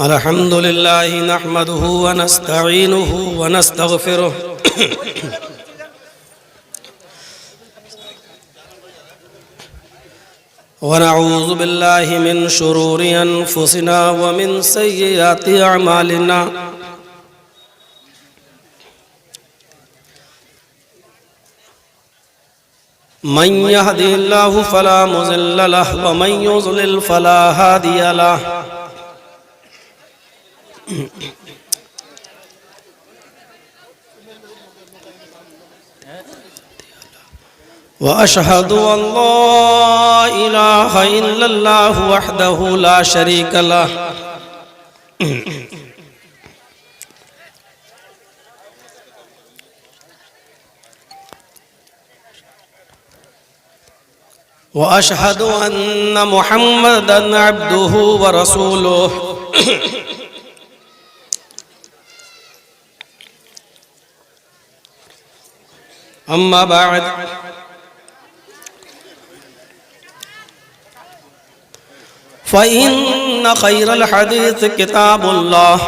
अल्हम्दुलिल्लाहि नहमदुहु व नस्तईनुहु व नस्तगफिरुह व नऊज़ु बिल्लाहि मिन शुरूरि अनफुसिना व मिन सय्यिआति अअमालिना मन यहदिहिल्लाहु फला मुज़िल्ल लहु व मन युज़लिल फला हादिय लहु व अशहदु अल्ला इलाहा इल्लल्लाहु वहदहु ला शरीक लहु व अशहदु अन्न मुहम्मदन अब्दुहु व रसूलुहु अम्मा बाद फ़इन्न खैरल हदीस किताबुल्लाह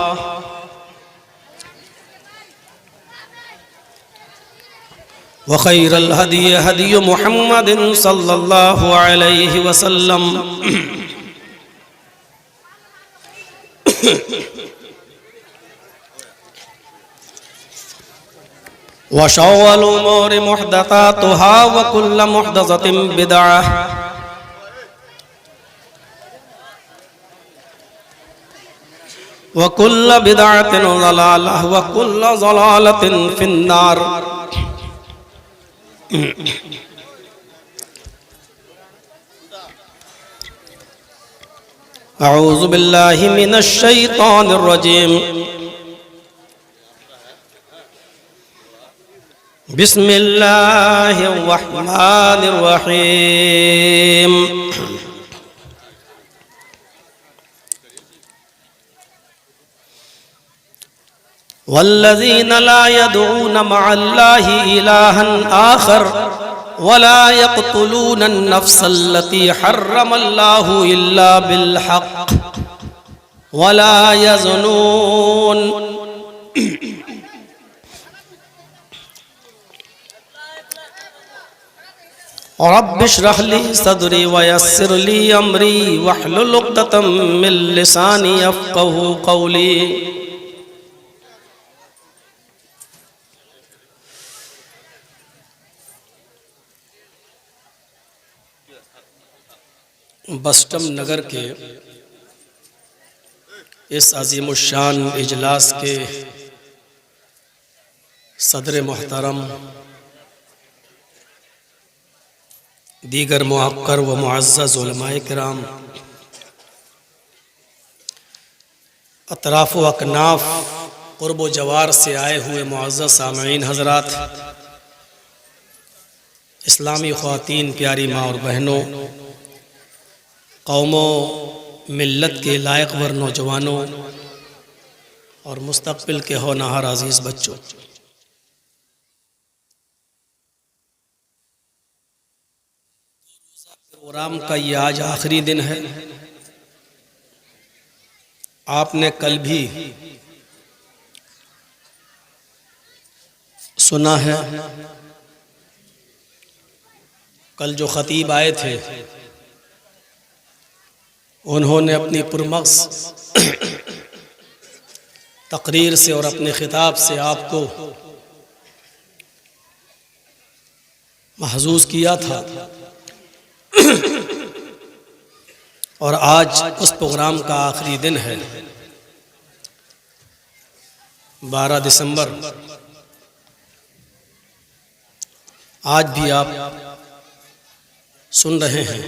व खैरल हदी हदी मुहम्मदिन सल्लल्लाहु अलैहि वसल्लम व शर्रुल उमूरि मुहदसातुहा व कुल्लु मुहदसतिन बिदअह व कुल्लु बिदअतिन ज़लालह व कुल्लु ज़लालतिन फिन्नार। अऊज़ु बिल्लाहि मिनश शैतानिर रजीम। बिस्मिल्लाहिर रहमानिर रहीम। वल्लज़ीना ला यदऊन मअल्लाहि इलाहन आखर वला यक़्तुलून अन्नफ्सल्लती हर्रमल्लाहु इल्ला बिल्हक़् वला यज़नून। रब्बि इश्रह ली सदरी व यस्सिर ली अमरी वहलुल उक़दतम मिन लिसानी यफ़क़हू क़ौली। बस्टम नगर के इस अज़ीमुश्शान इजलास के सदर मोहतरम, दीगर मुअक्कर व मुअज़्ज़ज़ उलमाए किराम, अतराफ़ व अकनाफ़ क़ुर्ब व जवार से आए हुए मुअज़्ज़ज़ सामईन हज़रात, इस्लामी ख़वातीन, प्यारी माँ और बहनों, कौमों मिल्लत के लायक वर नौजवानों और मुस्तक़बिल के होनहार अज़ीज़ बच्चों, प्रोग्राम का ये आज आखिरी दिन है। आपने कल भी सुना है, कल जो ख़तीब आए थे उन्होंने अपनी पुरमग़ज़ तकरीर से और अपने खिताब से आपको महज़ूज़ किया था और आज उस प्रोग्राम का आखिरी दिन है। 12 दिसंबर, आज भी आप सुन रहे हैं।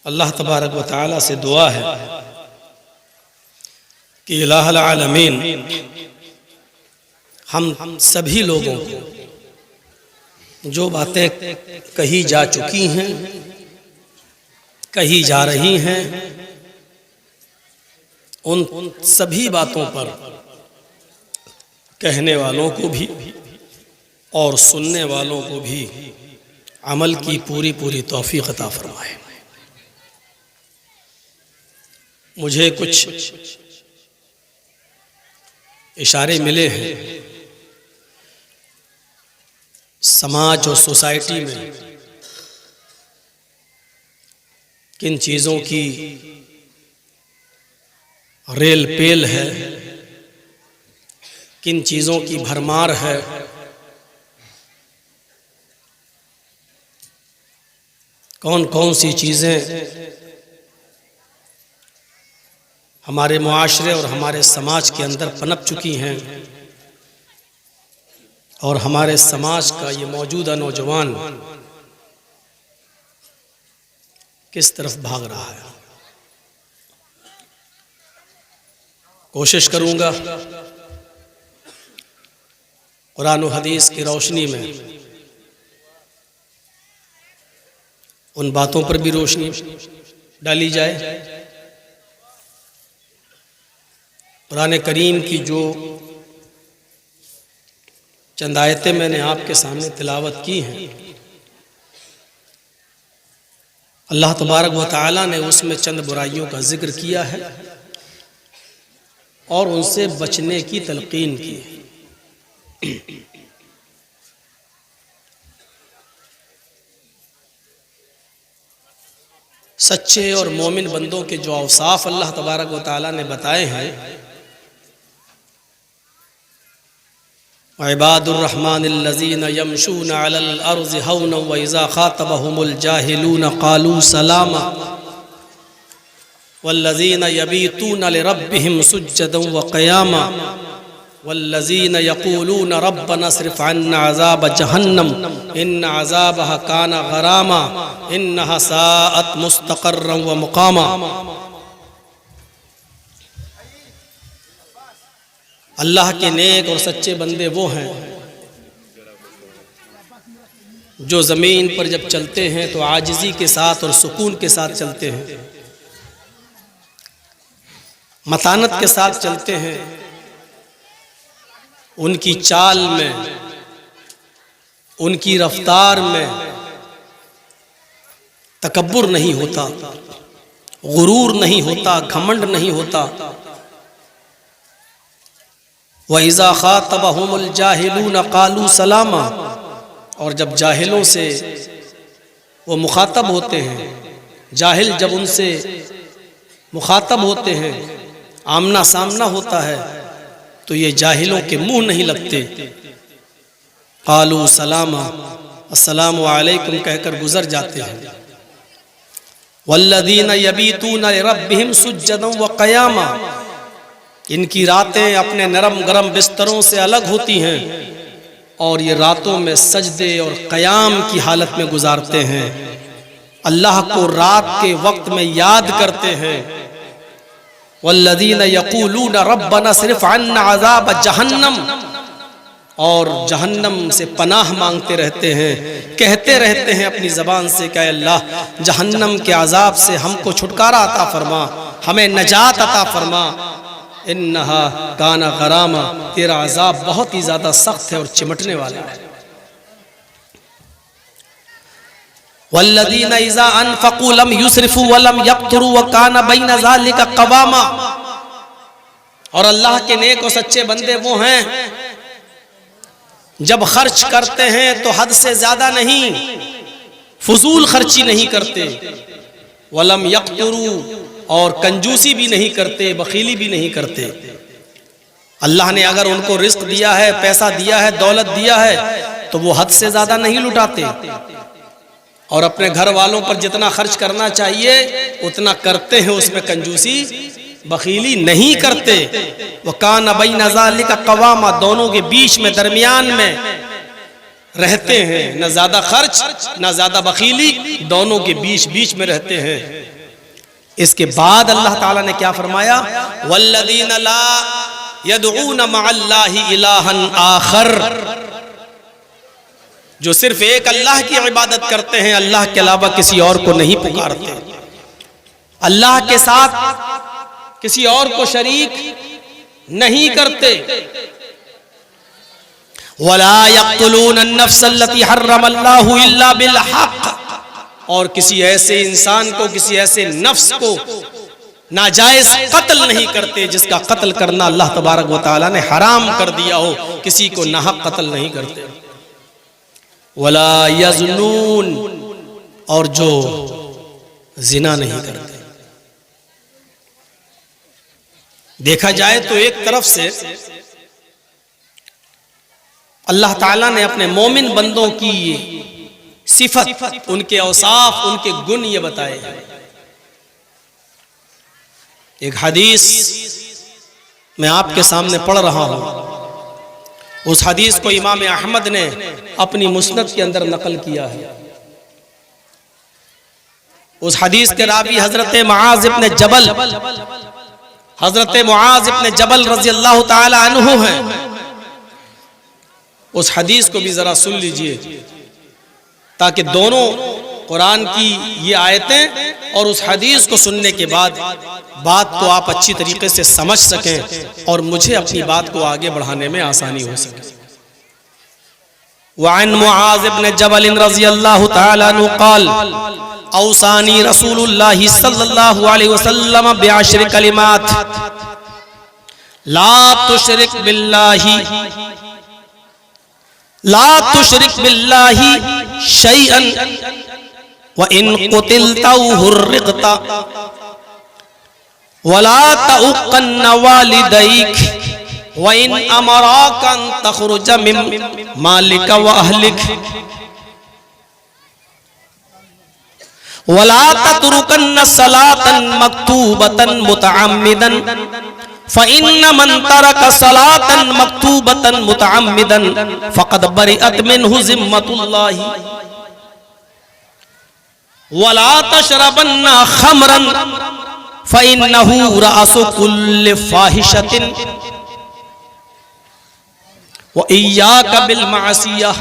अल्लाह तबारक व तआला से दुआ है कि इलाहुल आलमीन हम सभी लोगों को जो बातें कही जा चुकी हैं, कही जा रही हैं, उन सभी बातों पर कहने वालों को भी और सुनने वालों को भी अमल की पूरी पूरी तौफीक अता फरमाए। मुझे कुछ इशारे मिले हैं समाज और सोसाइटी में किन चीज़ों की रेल पेल है, किन चीज़ों की भरमार है। कौन कौन सी चीज़ें हमारे मुआशरे और हमारे समाज के अंदर पनप चुकी हैं और हमारे समाज का ये मौजूदा नौजवान किस तरफ भाग रहा है। कोशिश करूंगा कुरान और हदीस की रोशनी में उन बातों पर भी रोशनी डाली जाए। कुरान करीम की जो चंद आयतें मैंने आपके सामने तिलावत की हैं, अल्लाह तबारक व तआला ने उसमें चंद बुराइयों का जिक्र किया है और उनसे बचने की तलकीन की है। सच्चे और मोमिन बंदों के जो औसाफ अल्लाह तबारक व तआला ने बताए हैं, इबादुर रहमानिल्लज़ीना यमशूना अलल अर्ज़ि हौना व इज़ा ख़ातबहुमुल जाहिलूना क़ालू सलामा वल्लज़ीना यबीतूना लिरब्बिहिम सुज्जदन व क़ियामा वल्लज़ीना यक़ूलूना रब्बना अस्रिफ़ अन्ना अज़ाब जहन्नम इन्न अज़ाबहा काना गरामा इन्नहा साअत मुस्तक़र्रन व मुक़ामा। अल्लाह के नेक और सच्चे बंदे वो हैं जो ज़मीन पर जब चलते हैं तो आजिज़ी के साथ और सुकून के साथ चलते हैं, मतानत के साथ चलते हैं। उनकी चाल में, उनकी रफ्तार में तकब्बुर नहीं होता, गुरूर नहीं होता, घमंड नहीं होता। व इज़ा ख़ातबहुमुल जाहिलूना क़ालू सलामा, और जब जाहिलों से वो मुखातब होते हैं, जाहिल जब उनसे मुखातब होते हैं, आमना सामना होता है, तो ये जाहिलों के मुंह नहीं लगते। क़ालू सलामा, अस्सलामु अलैकुम कहकर गुजर जाते हैं। वल्लज़ीना यबीतूना लिरब्बिहिम सुज्जदन व क़ियामा, इनकी रातें अपने नरम गरम बिस्तरों से अलग होती हैं और ये रातों में सजदे और क़याम की हालत में गुजारते हैं, अल्लाह को रात के वक्त में याद करते हैं। वल्लज़ीना यक़ूलूना रब्बना अस्रिफ़ अन्ना अज़ाब जहन्नम, और जहन्नम से पनाह मांगते रहते हैं, कहते रहते हैं अपनी ज़बान से कि अल्लाह जहन्नम के अज़ाब से हमको छुटकारा अता फरमा, हमें नजात अता फरमा। इन्नहा काना गरामा, तेरा अज़ाब बहुत ही ज़्यादा सख्त है और चिमटने वाला है। वल्लज़ीना इज़ा अनफ़क़ू लम युस्रिफ़ू व लम यक़्तुरू व काना बैन ज़ालिका क़वामा, और अल्लाह के नेक और सच्चे बंदे वो हैं जब खर्च करते हैं तो हद से ज्यादा नहीं, फजूल खर्ची नहीं करते। वलम यक़्तुरू, और कंजूसी भी नहीं करते, बखीली भी नहीं करते। अल्लाह ने अगर उनको रिज़्क़ दिया है, पैसा दिया है, दौलत दिया है, तो वो हद से ज्यादा नहीं लुटाते और अपने घर वालों पर जितना खर्च करना चाहिए उतना करते हैं, उसमें कंजूसी बखीली नहीं करते। वकान बैन ज़ालिका क़वामा, दोनों के बीच में दरमियान में रहते हैं, न ज्यादा खर्च न ज्यादा बखीली, दोनों के बीच बीच में रहते हैं। इसके बाद अल्लाह ताला ने क्या फरमाया, वल्लज़ीना ला यदऊना मअल्लाहि इलाहन आखर, जो सिर्फ एक अल्लाह की इबादत करते हैं, अल्लाह के अलावा किसी और को नहीं पुकारते, अल्लाह के साथ किसी और को शरीक नहीं करते। वला यक़्तुलून अन-नफ़्स अल्लती हर्रमल्लाहु इल्ला बिल हक़, और किसी ऐसे इंसान को, किसी ऐसे नफ्स को नाजायज कत्ल नहीं करते, जिसका कत्ल करना अल्लाह तबारक व तआला ने हराम कर दिया हो, किसी को नाहक कत्ल नहीं करते। वला यज़्नून, और जो जिना नहीं करते। देखा जाए तो एक तरफ से अल्लाह ताला ने अपने मोमिन बंदों की सिफत, उनके औसाफ, उनके गुण ये बताए हैं। एक हदीस मैं आपके सामने पढ़ रहा हूं, उस हदीस को इमाम अहमद ने अपनी मुस्नद के अंदर नकल किया है। उस हदीस के रावी हजरत मुआज इब्न जबल, हजरत मुआज इब्न जबल रजी अल्लाह ताला अन्हु हैं। उस हदीस को भी जरा सुन लीजिए, ताकि दोनों कुरान की ये आयतें और उस हदीस को सुनने के बाद बात को आप अच्छी तरीके से समझ सकें और मुझे अपनी बात को आगे बढ़ाने में आसानी हो सके। वअन मुआज इब्न जबल रज़ियल्लाहु तआला अन्हु क़ाल औसानी रसूलुल्लाह सल्लल्लाहु अलैहि वसल्लम बिअश्र कलिमात ला तुशरिक बिल्लाहि शैअन व इन कुतिलता हुर्रिक़ता वला तउक़न्न वालिदैक व इन अमराक अन तख़रुज मिन मालिक व अहलिक वला ततरुकन्न सलातन मक्तूबतन मुतअम्मिदन फ़इन्न मन तरक सलातन मक्तूबतन मुतअम्मिदन फ़क़द बरिअत मिन्हु ज़िम्मतुल्लाहि वला तशरबन्ना खमरन फ़इन्नहु रअसु कुल्लि फ़ाहिशतिन व इय्याका बिल मासियह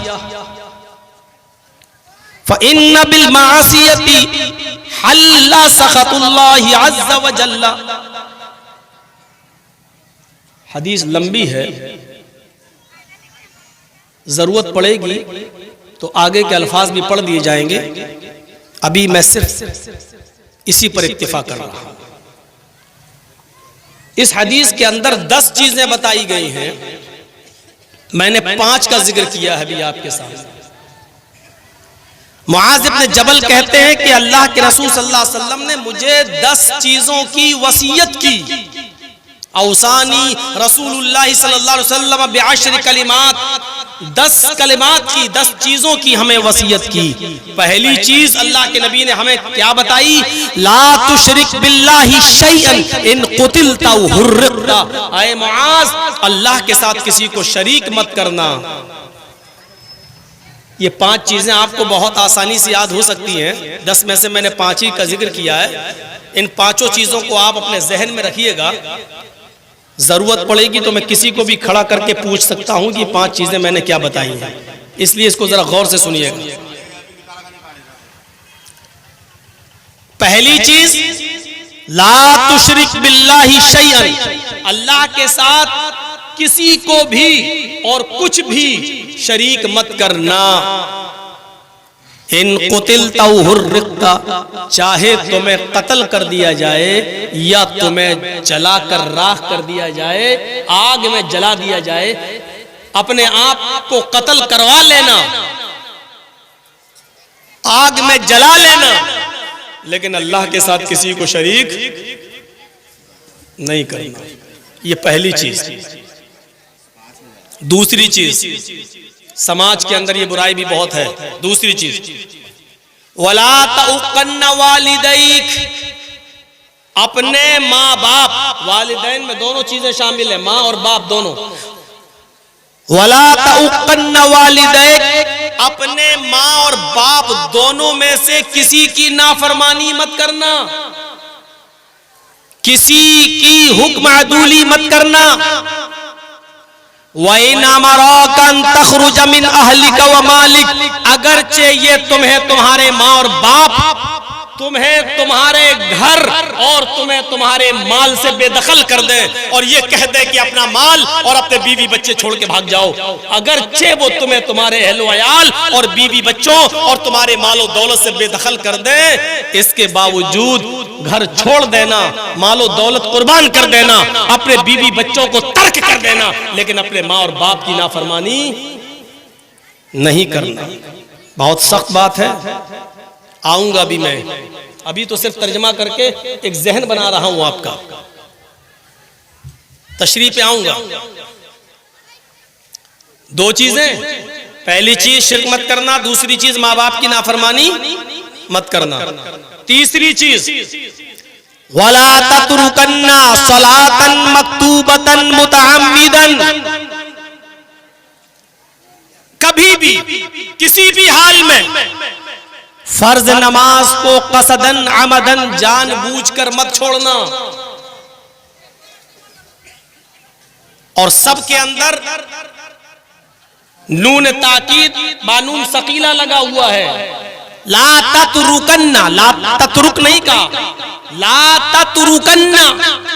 फ़इन्न बिल मासियति हल्ला सख़तुल्लाहि अज़्ज़ व जल्ला। हदीस लंबी है, जरूरत पड़ेगी तो आगे के अल्फाज भी पढ़ दिए जाएंगे। अभी मैं सिर्फ इसी पर इक्तिफा कर रहा हूं। इस हदीस के अंदर 10 चीजें बताई गई हैं, मैंने 5 का जिक्र किया है अभी आपके सामने। मुआज इब्न जबल कहते हैं कि अल्लाह के रसूल सल्लल्लाहु अलैहि वसल्लम ने मुझे 10 चीजों की वसीयत की। औसानी रसूलुल्लाह सल्लल्लाहु अलैहि वसल्लम बिअश्र कलिमात, 10 कलिमात की, 10 चीजों की हमें वसीयत की। पहली चीज अल्लाह के नबी ने हमें क्या बताई? ला तुशरिक बिल्लाहि शैअन इन कुतिलता हुर्रिक़ता। ऐ मुआज, अल्लाह के साथ किसी को शरीक मत करना। ये 5 चीजें आपको बहुत आसानी से याद हो सकती हैं। 10 में से मैंने 5 ही का जिक्र किया है। इन 5 चीजों को आप अपने जहन में रखिएगा। जरूरत पड़ेगी तो मैं किसी को भी खड़ा करके पूछ सकता हूं कि 5 चीजें मैंने क्या बताई हैं, इसलिए इसको जरा गौर से सुनिएगा। पहली चीज, ला तुशरिक बिल्लाहि शैअन, अल्लाह के साथ किसी को भी और कुछ भी शरीक मत करना। इन कुतिलता हुर्रिक़ता, चाहे तुम्हें कत्ल कर दिया जाए या तुम्हें जलाकर राख कर दिया जाए, आग में जला दिया जाए, अपने आप को कत्ल करवा लेना, आग में जला लेना, लेकिन अल्लाह के साथ किसी को शरीक नहीं करना। ये पहली चीज। दूसरी चीज, समाज के अंदर ये बुराई भी बहुत है। दूसरी चीज, वला तउक़न्न वालिदैक, अपने माँ बाप, वालिदैन में दोनों चीजें शामिल है, माँ और बाप दोनों। वला तउक़न्न वालिदैक, अपने माँ और बाप दोनों में से किसी की नाफरमानी मत करना, किसी की हुक्म अदूली मत करना। वइन अमराक अन तख़रुज मिन अहलिक व मालिक, अगरचे ये तुम्हें तुम्हारे माँ और बाप तुम्हें तुम्हारे घर और तुम्हें तुम्हारे माल से बेदखल कर दे और ये कह दे कि अपना माल और अपने बीवी बच्चे छोड़ के भाग जाओ, अगरचे वो तुम्हें तुम्हारे अहलो अयाल और बीवी बच्चों और तुम्हारे मालो दौलत से बेदखल कर दे, इसके बावजूद घर छोड़ देना, मालो दौलत कुर्बान कर देना, अपने बीवी बच्चों को तर्क कर देना, लेकिन अपने माँ और बाप की नाफरमानी नहीं करना। बहुत सख्त बात है। आऊंगा भी मैं, अभी तो सिर्फ तर्जमा करके एक जहन बना रहा हूं आपका, तशरीह पे आऊंगा। दो चीजें, पहली चीज शिर्क मत करना, दूसरी चीज माँ बाप की नाफरमानी मत करना, तीसरी चीज वला ततरुकन्ना सलातन मक्तूबतन मुतअम्मिदन, कभी भी किसी भी हाल में फर्ज नमाज को कसदन अमदन जानबूझकर मत छोड़ना। और सबके अंदर नून ताकीद बानून सकीला लगा हुआ है। ला ततरुकन्ना, ला ततरुक नहीं कहा, ला ततरुकन्ना,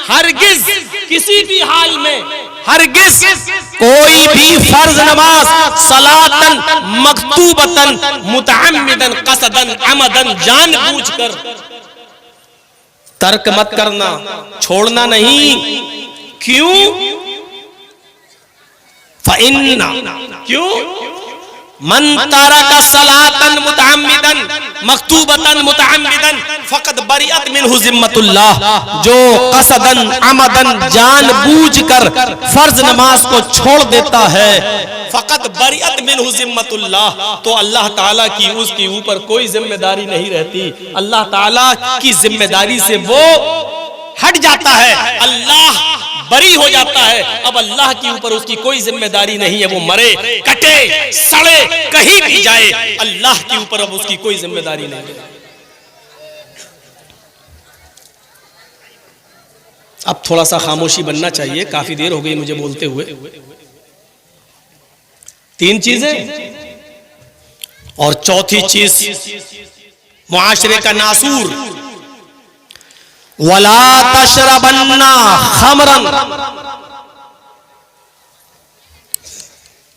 हरगिज किसी भी हाल में, हरगिज कोई भी फर्ज नमाज सलातन मक्तूबतन मुतअम्मिदन कसदन अमदन जानबूझकर तर्क मत करना, छोड़ना नहीं। क्यों? फ़इन्ना, क्यों? मन तारका सलातन मुतअम्मिदन मक्तूबतन मुतअम्मिदन फ़क़द बरिअत मिन्हु ज़िम्मतुल्लाह, जो कसदन अमदन जानबूझकर फर्ज नमाज को छोड़ देता है, फ़क़द बरिअत मिन्हु ज़िम्मतुल्लाह, तो अल्लाह ताला की उसके ऊपर कोई जिम्मेदारी नहीं रहती। अल्लाह ताला की जिम्मेदारी से वो हट जाता है, अल्लाह बरी हो जाता है। अब अल्लाह के ऊपर उसकी कोई जिम्मेदारी नहीं है। वो मरे, कटे, सड़े, कहीं भी जाए, अल्लाह के ऊपर अब उसकी कोई जिम्मेदारी नहीं है। अब थोड़ा सा खामोशी बनना चाहिए, काफी देर हो गई मुझे बोलते हुए। तीन चीजें, और चौथी चीज मुआशरे का नासूर, वला तशरबन्ना खमरन,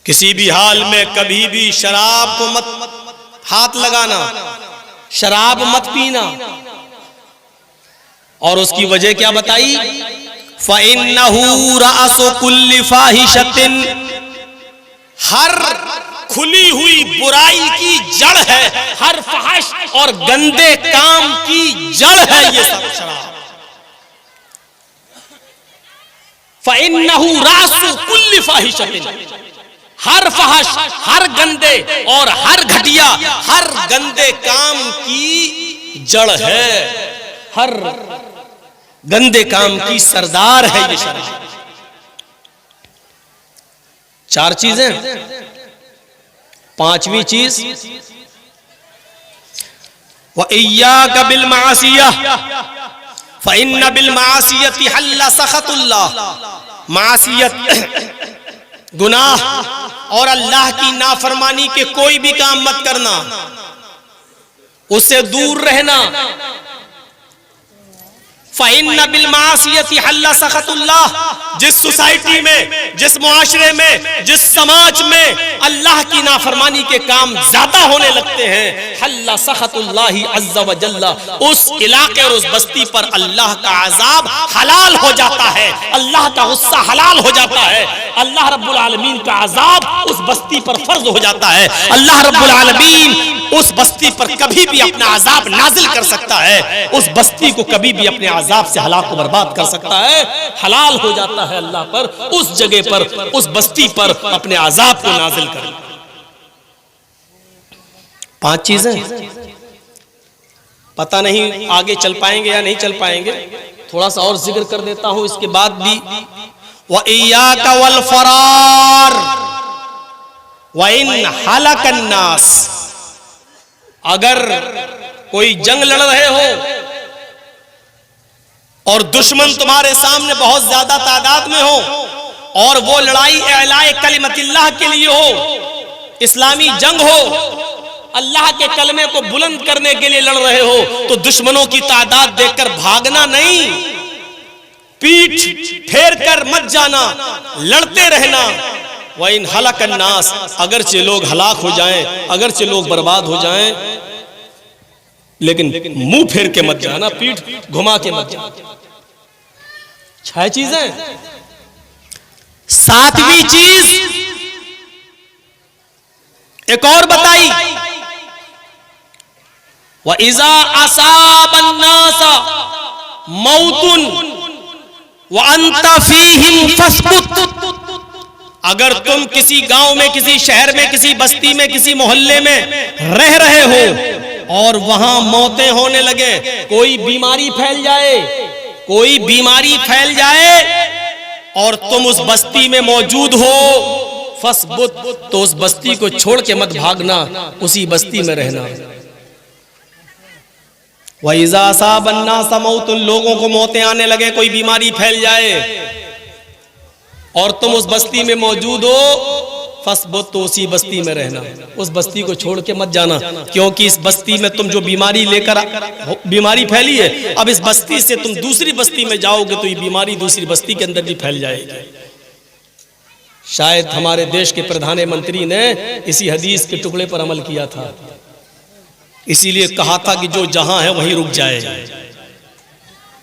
किसी भी हाल में कभी भी शराब को मत हाथ लगाना, शराब मत पीना। और उसकी वजह क्या बताई? फ़इन्नहु रअसु कुल्ली फ़ाहिशतिन, हर खुली हुई बुराई की जड़ है, हर फहश और गंदे काम की जड़ है ये सब शराब। फ़इन्नहु रअसु कुल्ली फ़ाहिशतिन, हर फहश, हर गंदे और हर घटिया, हर गंदे काम की जड़ है, हर गंदे काम की सरदार है ये शराब। चार चीजें। पांचवी चीज, व इय्याका बिल मासियह फ़इन्न बिल मासियति हल्ला सख़तुल्लाह, मासियत गुनाह और अल्लाह की नाफरमानी के कोई भी काम मत करना, उससे दूर रहना। फ़इन्न बिल मासियति हल्ला सख़तुल्लाह, जिस सोसाइटी में, जिस मुआशरे में, जिस समाज में अल्लाह की नाफरमानी के काम ज्यादा होने लगते हैं, हल्ला सख़तुल्लाहि अज़्ज़ा व जल्ला, उस इलाके और उस बस्ती पर अल्लाह का अज़ाब हलाल हो जाता है, अल्लाह का गुस्सा हलाल हो जाता है, अल्लाह रब्बुल आलमीन का अज़ाब उस बस्ती पर फर्ज हो जाता है। अल्लाह रब्बुल आलमीन उस बस्ती पर कभी भी अपना अज़ाब नाजिल कर सकता है, उस बस्ती को कभी भी अपने अज़ाब से हलाक को बर्बाद कर सकता है। हलाल हो जाता है अल्लाह पर उस जगह पर, उस बस्ती पर अपने अज़ाब को नाजिल कर। पांच चीजें, पता नहीं आगे चल पाएंगे या नहीं चल पाएंगे, थोड़ा सा और जिक्र कर देता हूं इसके बाद भी। व इय्याका वल फरार व इन हलकन नास, अगर कोई जंग लड़ रहे हो और दुश्मन तुम्हारे सामने बहुत ज्यादा तादाद में हो और वो लड़ाई एलाए कलिमतिल्लाह के लिए हो, इस्लामी जंग हो, अल्लाह के कलमे को बुलंद करने के लिए लड़ रहे हो, तो दुश्मनों की तादाद देखकर भागना नहीं, पीठ फेर कर मत जाना, लड़ते रहना। वह इन हलकन नास, अगरचे लोग हलाक हो जाएं, अगरचे लोग बर्बाद हो जाएं, लेकिन मुंह फेर के मत जाना, पीठ घुमा के मत जाना। 6 चीजें। 7वीं चीज एक और बताई, व इज़ा असाबन नासा मौतुन व अंत फीहिम फस्बुत। अगर तुम किसी गांव में, किसी शहर में, किसी बस्ती में, किसी मोहल्ले में रह रहे हो और वहां मौतें होने लगे, कोई बीमारी फैल जाए, कोई बीमारी फैल जाए और तुम उस बस्ती में मौजूद हो, फस्बुत, तो उस बस्ती को छोड़ के मत भागना, उसी बस्ती में रहना। वइज़ा असाबन नास मौतुन, लोगों को मौतें आने लगे, कोई बीमारी फैल जाए और तुम उस बस्ती में मौजूद हो, फस्बुत, तो उसी बस्ती में रहना, उस बस्ती को छोड़ के मत जाना, क्योंकि इस बस्ती में तुम जो बीमारी लेकर बीमारी फैली है, अब इस बस्ती से तुम दूसरी बस्ती में जाओगे तो ये बीमारी दूसरी बस्ती के अंदर भी फैल जाएगी। शायद हमारे देश के प्रधानमंत्री ने इसी हदीस के टुकड़े पर अमल किया था, इसीलिए कहा था कि जो जहां है वहीं रुक जाए,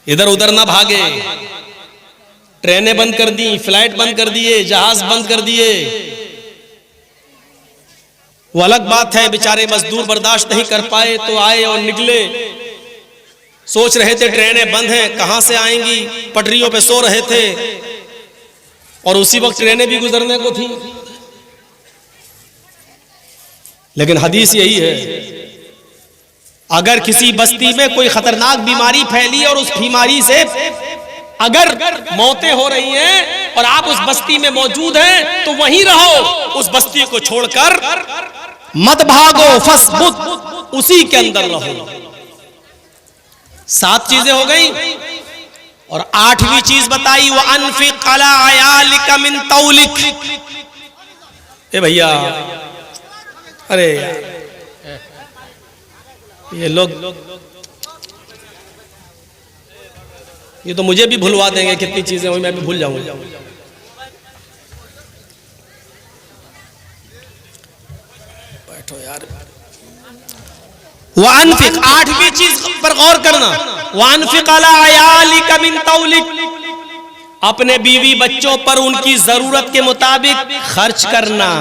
इधर उधर ना भागे। ट्रेनें बंद कर दी, फ्लाइट बंद कर दिए, जहाज बंद कर दिए। वो अलग बात है, बेचारे मजदूर बर्दाश्त नहीं कर पाए तो आए और निकले, सोच रहे थे ट्रेनें बंद हैं, कहां से आएंगी, पटरियों पे सो रहे थे और उसी वक्त ट्रेनें भी गुजरने को थी। लेकिन हदीस यही है, अगर किसी बस्ती में कोई खतरनाक बीमारी फैली और उस बीमारी से अगर मौतें हो रही हैं और आप उस बस्ती में मौजूद हैं तो वहीं रहो, उस बस्ती को छोड़कर मत भागो, फस्बुत, उसी के अंदर रहो। 7 चीजें हो गई और 8वीं चीज बताई, वो अनफिक अला अयालिका मिन तौलिक। ए भैया, अरे ये लोग ये तो मुझे भी भुलवा देंगे, कितनी चीजें हुई मैं भी भूल जाऊंगा। बैठो यार। वानफिक, 8वीं चीज पर गौर करना, वानफिक अला अयालिका मिन तौलिक, अपने बीवी बच्चों पर उनकी जरूरत के मुताबिक खर्च करना।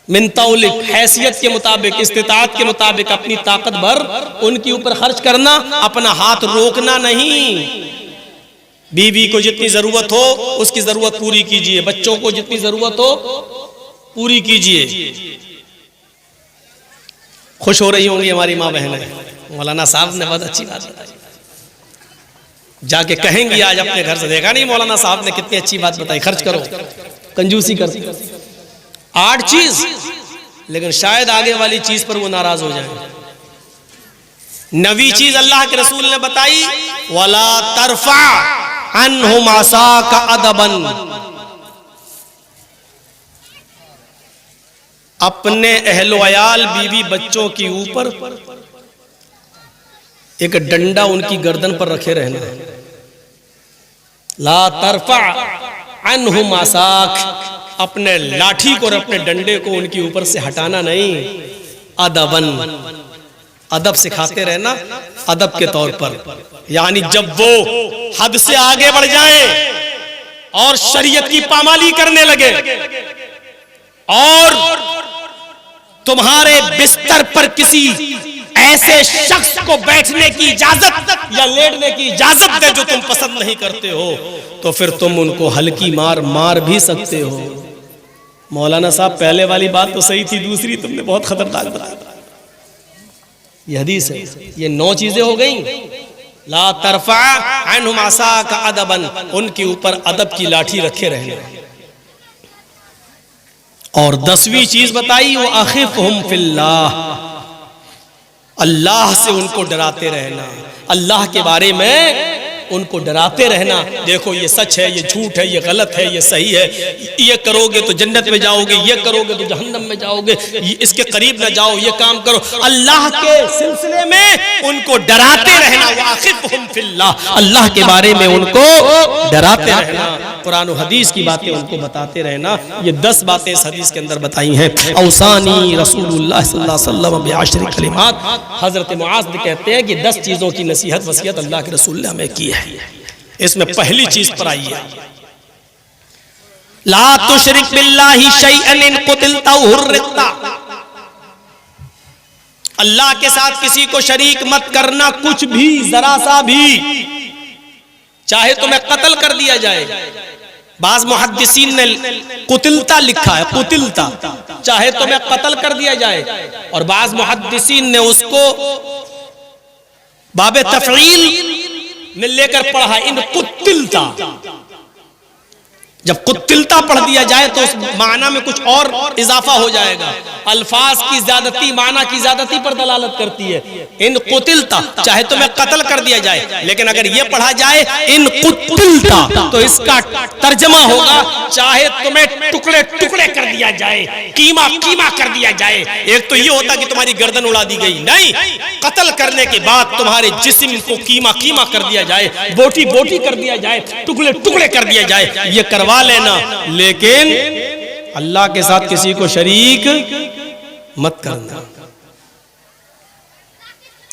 मिन तौलिक, हैसियत के मुताबिक, इस्तिताअत के मुताबिक, अपनी ताकत भर उनके ऊपर खर्च करना, अपना हाथ रोकना नहीं। बीवी को जितनी जरूरत हो उसकी जरूरत पूरी कीजिए, बच्चों को जितनी जरूरत हो पूरी कीजिए। खुश हो रही होंगी हमारी माँ बहनें, मौलाना साहब ने बहुत अच्छी बात बताई, जाके कहेंगी आज अपने घर से, देखा नहीं मौलाना साहब ने कितनी अच्छी बात बताई, खर्च करो, कंजूसी करो। 8 चीज, लेकिन शायद आगे वाली चीज पर वो नाराज हो जाए। 9वीं चीज अल्लाह के रसूल ने बताई, वला तरफा अन्हुम आसाका अदबन, अपने अहलो अयाल बीवी बच्चों के ऊपर एक डंडा उनकी गर्दन पर रखे रहना। ला तरफा अन्हुम आसाक, अपने लाठी को और अपने डंडे को उनके ऊपर से हटाना नहीं। अदबन, अदब सिखाते रहना, अदब के तौर पर, यानी जब वो हद से आगे बढ़ जाए और शरीयत की पामाली करने लगे और तुम्हारे बिस्तर पर किसी ऐसे शख्स को बैठने की इजाजत या लेटने की इजाजत दे जो तुम पसंद नहीं करते हो, तो फिर तुम उनको हल्की मार मार भी सकते हो। मौलाना साहब पहले वाली बात तो सही थी, दूसरी तुमने बहुत खतरनाक बताया। ये हदीस है, ये 9 चीजें हो गई। ला तरफा अन्हुम आसाका अदबन, उनके ऊपर अदब की लाठी रखे रहना। और 10वीं चीज बताई, वो अखिफहुम फिल्लाह, अल्लाह से उनको डराते रहना, अल्लाह के बारे में उनको डराते रहना। देखो ये सच है, ये झूठ है, ये गलत है, ये सही है, ये करोगे तो जन्नत में जाओगे, ये करोगे तो जहन्नम में जाओगे, इसके करीब न जाओ, ये काम करो। अल्लाह के सिलसिले में उनको डराते रहना, वाक़िफ़हुम फिल्लाह, अल्लाह के बारे में उनको डराते रहना। कुरान और हदीस की बातें उनको बताते रहना। ये 10 बातें इस हदीस के अंदर बताई हैं। औसानी रसूलुल्लाह सल्लल्लाहु अलैहि वसल्लम बिअशरि कलिमात, हजरत मुआज़ कहते हैं कि 10 चीज़ों की नसीहत वसीयत अल्लाह के रसूल ने हमें की है। इसमें पहली चीज पर आई है, ला तुशरिक बिल्लाहि शैअन इन कुतिलता औ हुर्रिकता, अल्लाह के साथ किसी को शरीक मत करना, कुछ भी, जरा सा भी, चाहे तुम्हें कत्ल कर दिया जाए। बाज़ मुहद्दिसीन ने कुतिलता लिखा है, कुतिलता, चाहे तुम्हें कत्ल कर दिया जाए, और बाज़ मुहद्दिसीन ने उसको बाबे तफ़ईल ने लेकर पढ़ा इन कुतिलता। जब कुतिलता पढ़ दिया जाए तो उस माना में कुछ और इजाफा हो जाएगा। अल्फाज की ज्यादती माना की ज्यादती पर दलालत करती है। इन कुतिलता, चाहे तुम्हें कत्ल कर दिया जाए, लेकिन अगर यह पढ़ा जाए इन कुतिलता तो इसका तर्जमा होगा चाहे तुम्हें टुकड़े टुकड़े कर दिया जाए, कीमा कीमा कर दिया जाए। एक तो ये होता कि तुम्हारी गर्दन उड़ा दी गई, नहीं, कत्ल करने के बाद तुम्हारे जिस्म को कीमा कीमा कर दिया जाए, बोटी बोटी कर दिया जाए, टुकड़े टुकड़े कर दिया जाए, ये करवा लेना, लेकिन अल्लाह के साथ किसी को शरीक मत करना।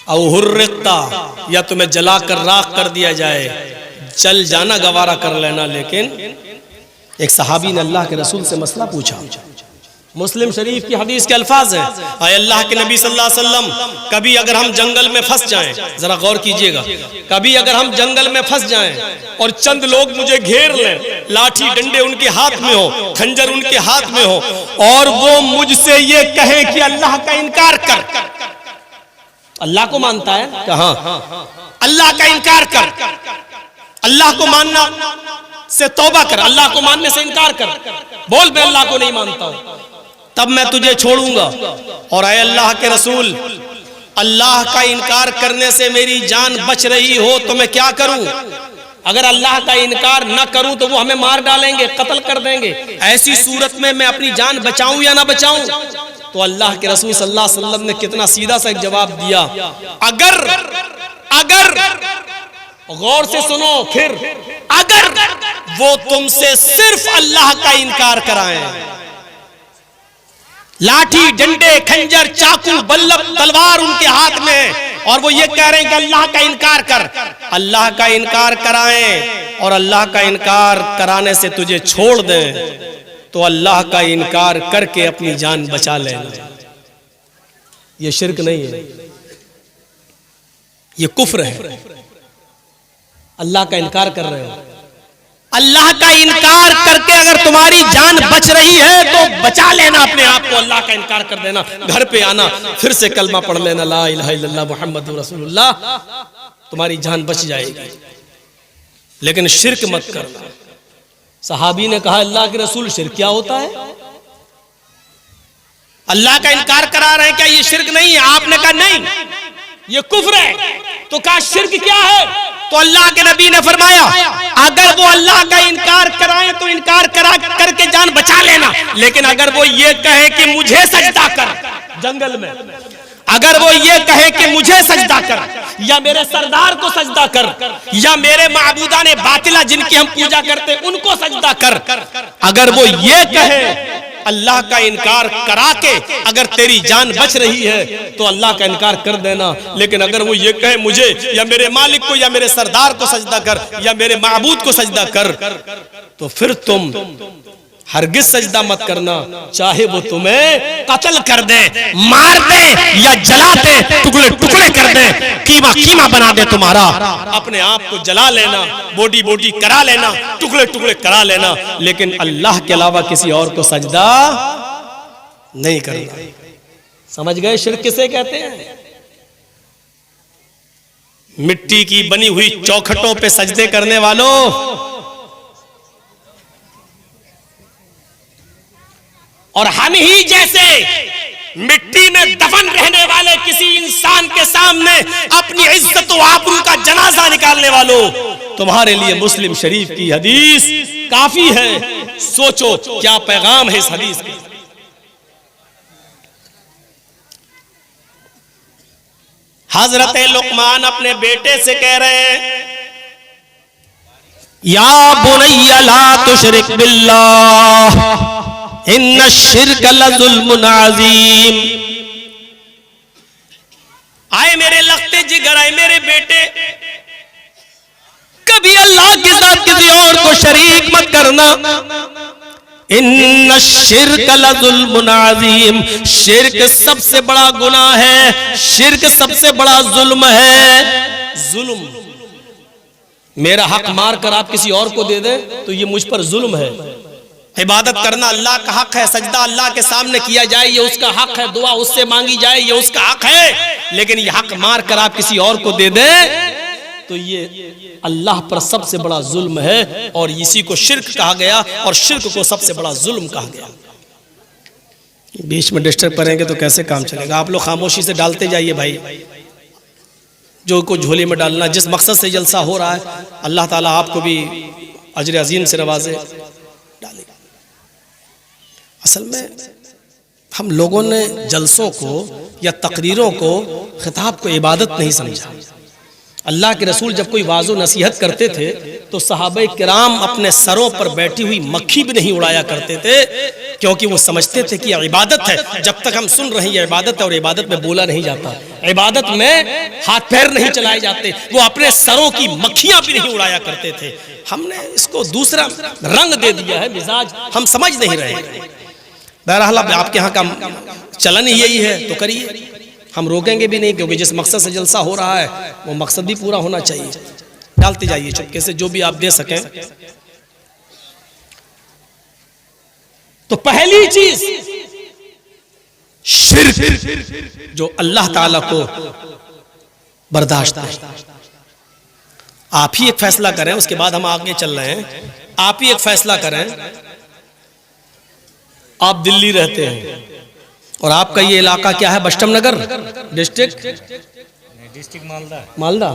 औ हुर्रिकता, या तुम्हें जलाकर राख कर दिया जाए, जल जाना गवारा कर लेना। लेकिन एक सहाबी ने अल्लाह के रसूल से मसला पूछा, मुस्लिम शरीफ की हदीस के अल्फाज हैं, आए अल्लाह के नबी सल्लल्लाहु अलैहि वसल्लम, कभी अगर हम जंगल में फंस जाएं, जरा गौर कीजिएगा, कभी अगर हम जंगल में फंस जाएं और चंद लोग मुझे घेर लें, लाठी डंडे उनके हाथ में हो, खंजर उनके हाथ में हो, और वो मुझसे ये कहें कि अल्लाह का इनकार कर, अल्लाह को मानता है कहां, अल्लाह का इनकार कर, अल्लाह को मानना से तौबा कर, अल्लाह को मानने से इनकार कर, बोल मैं अल्लाह को नहीं मानता हूं, तब मैं तुझे छोड़ूंगा। और आए अल्लाह के रसूल, अल्लाह का इनकार करने से मेरी जान बच रही हो तो मैं क्या करूं? अगर अल्लाह का इनकार न करूं तो वो हमें मार डालेंगे, कत्ल कर देंगे। ऐसी सूरत में मैं अपनी जान बचाऊं या ना बचाऊं? तो अल्लाह के रसूल सल्लल्लाहु अलैहि वसल्लम ने कितना सीधा सा एक जवाब दिया, अगर गौर से सुनो, फिर अगर वो तुमसे सिर्फ अल्लाह का इनकार कराएं, लाठी डंडे खंजर चाकू बल्लभ तलवार उनके हाथ में, और वो ये कह रहे हैं कि अल्लाह का इनकार कर, अल्लाह का इनकार कराएं और अल्लाह का इनकार कराने से तुझे छोड़ दें, तो अल्लाह का इनकार करके अपनी जान बचा लेना। ये शिर्क नहीं है, ये कुफ्र है। अल्लाह का इनकार कर रहे हो, अल्लाह का इनकार करके अगर तुम्हारी जान बच रही है तो बचा लेना अपने आप को, अल्लाह का इनकार कर देना, घर पे आना, फिर से कलमा पढ़ लेना, ला इलाहा इल्लल्लाह मुहम्मदुर रसूलुल्लाह, तुम्हारी जान बच जाएगी। लेकिन शिर्क मत करना। सहाबी ने कहा, अल्लाह के रसूल, शिर्क क्या होता है? अल्लाह का इनकार करा रहे हैं, क्या ये शिर्क नहीं है? आपने कहा नहीं, ये कुफ्र है। तो कहा शिर्क क्या है? तो अल्लाह के नबी ने फरमाया, अगर वो अल्लाह का इनकार कराए तो इनकार करा करके जान बचा लेना, लेकिन अगर वो ये कहे कि मुझे सजदा कर, जंगल में अगर वो ये कहे कि मुझे सजदा कर, या मेरे सरदार को सजदा कर, या मेरे माबूदा ने बातिला जिनकी हम पूजा करते उनको सजदा कर, अगर वो ये कहे अल्लाह का इनकार करा के अगर तेरी जान बच रही है तो अल्लाह का इनकार कर देना। लेकिन अगर वो ये कहे मुझे या मेरे मालिक को या मेरे सरदार को सजदा कर या मेरे माबूद को सजदा कर, तो फिर तुम हरगिज सजदा मत करना, चाहे वो तुम्हें कत्ल कर दे, मार दे या जला दे, टुकड़े टुकड़े कर दे, कीमा कीमा बना दे तुम्हारा, अपने आप को जला लेना, बॉडी बॉडी करा लेना, टुकड़े टुकड़े करा लेना, लेकिन अल्लाह के अलावा किसी और को सजदा नहीं करना। समझ गए शिर्क किसे कहते हैं? मिट्टी की बनी हुई चौखटों पे सजदे करने वालों, और हम ही जैसे मिट्टी में दफन रहने वाले किसी इंसान के सामने अपनी इज्जत व आबरू का जनाजा निकालने वालों, तुम्हारे लिए मुस्लिम शरीफ की हदीस काफी है। सोचो क्या पैगाम है इस हदीस का। हजरत लुकमान अपने बेटे से कह रहे हैं, या बुनय्या ला तुशरिक बिल्लाह इन्न शिर्क लज़ुल्मुन अज़ीम। आए मेरे लगते जिगर, आए मेरे बेटे, कभी अल्लाह के साथ किसी और को शरीक मत करना। इन्न शिर्क लज़ुल्मुन अज़ीम, शिर्क सबसे बड़ा गुनाह है, शिर्क सबसे बड़ा जुल्म है। जुल्म, मेरा हक मार कर आप किसी और को दे दे तो ये मुझ पर जुल्म है। इबादत करना अल्लाह का हक है, सजदा अल्लाह के सामने किया जाए ये उसका हक है, दुआ उससे मांगी जाए ये उसका हक है। लेकिन ये हक मार कर आप किसी और को दे दें तो ये अल्लाह पर सबसे बड़ा जुल्म है, और इसी को शिर्क कहा गया, और शिर्क को सबसे बड़ा जुल्म कहा गया। बीच में डिस्टर्ब करेंगे तो कैसे काम चलेगा? आप लोग खामोशी से डालते जाइए भाई, जो को झोली में डालना, जिस मकसद से जलसा हो रहा है, अल्लाह ताला आपको भी अजर अजीम से नवाजे डालेगा। असल में हम लोगों ने जलसों को या तकरीरों को, खिताब को इबादत नहीं समझा। अल्लाह के रसूल जब कोई वाज़ो नसीहत करते थे तो सहाबे किराम अपने सरों पर बैठी हुई मक्खी भी नहीं उड़ाया करते थे, क्योंकि वो समझते थे कि इबादत है, जब तक हम सुन रहे हैं ये इबादत है, और इबादत में बोला नहीं जाता, इबादत में हाथ पैर नहीं चलाए जाते। वो अपने सरों की मक्खियां भी नहीं उड़ाया करते थे। हमने इसको दूसरा रंग दे दिया है, मिजाज हम समझ नहीं रहे। बहरहाल आपके यहाँ का चलन ही यही है तो करिए, हम रोकेंगे भी नहीं, क्योंकि जिस मकसद से जलसा हो रहा है वो मकसद भी पूरा होना चाहिए। डालते जाइए चुपके से जो भी आप दे सकें। तो पहली चीज शिर्क, जो अल्लाह ताला को बर्दाश्त नहीं। आप ही एक फैसला करें, उसके बाद हम आगे चल रहे हैं। आप ही एक फैसला करें। आप दिल्ली रहते हैं और आपका ये इलाका क्या है? बस्टम नगर डिस्ट्रिक्ट मालदा।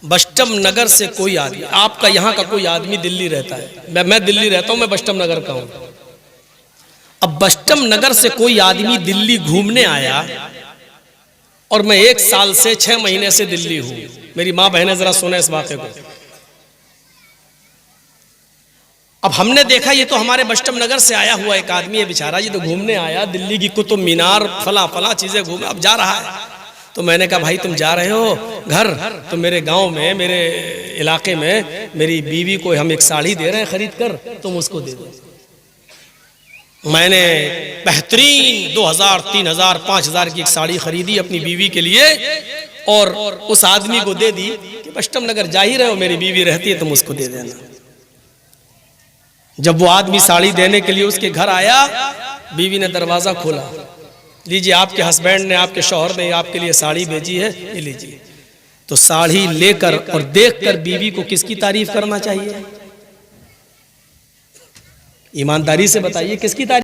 बस्टम नगर से कोई आदमी, आपका यहाँ का कोई आदमी दिल्ली रहता है, मैं दिल्ली रहता हूँ, मैं बस्टम नगर का हूँ। अब बस्टम नगर से कोई आदमी दिल्ली घूमने आया और मैं 1 साल से 6 महीने से दिल्ली हूँ। मेरी माँ बहनें जरा सुने इस बात को। अब हमने देखा ये तो हमारे बस्टम नगर से आया हुआ एक आदमी है, बेचारा ये तो घूमने आया, दिल्ली की कुतुब मीनार फला चीजें घूमे, अब जा रहा है। तो मैंने कहा भाई तुम जा रहे हो घर, तो मेरे गांव में, मेरे इलाके में मेरी बीवी को हम एक साड़ी दे रहे हैं खरीद कर, तुम उसको दे दो। मैंने बेहतरीन 2000, 3000, 5000 की एक साड़ी खरीदी अपनी बीवी के लिए, और उस आदमी को दे दी कि बस्टम नगर जा ही रहे हो, मेरी बीवी रहती है, तुम उसको दे देना। जब वो आदमी साड़ी देने के लिए उसके घर आया, बीवी ने दरवाजा खोला, लीजिए आपके हस्बैंड ने, आपके शौहर ने आपके लिए साड़ी भेजी है, ये लीजिए। तो साड़ी लेकर और देखकर बीवी को किसकी तारीफ करना चाहिए? ईमानदारी से बताइए किसकी तारीफ?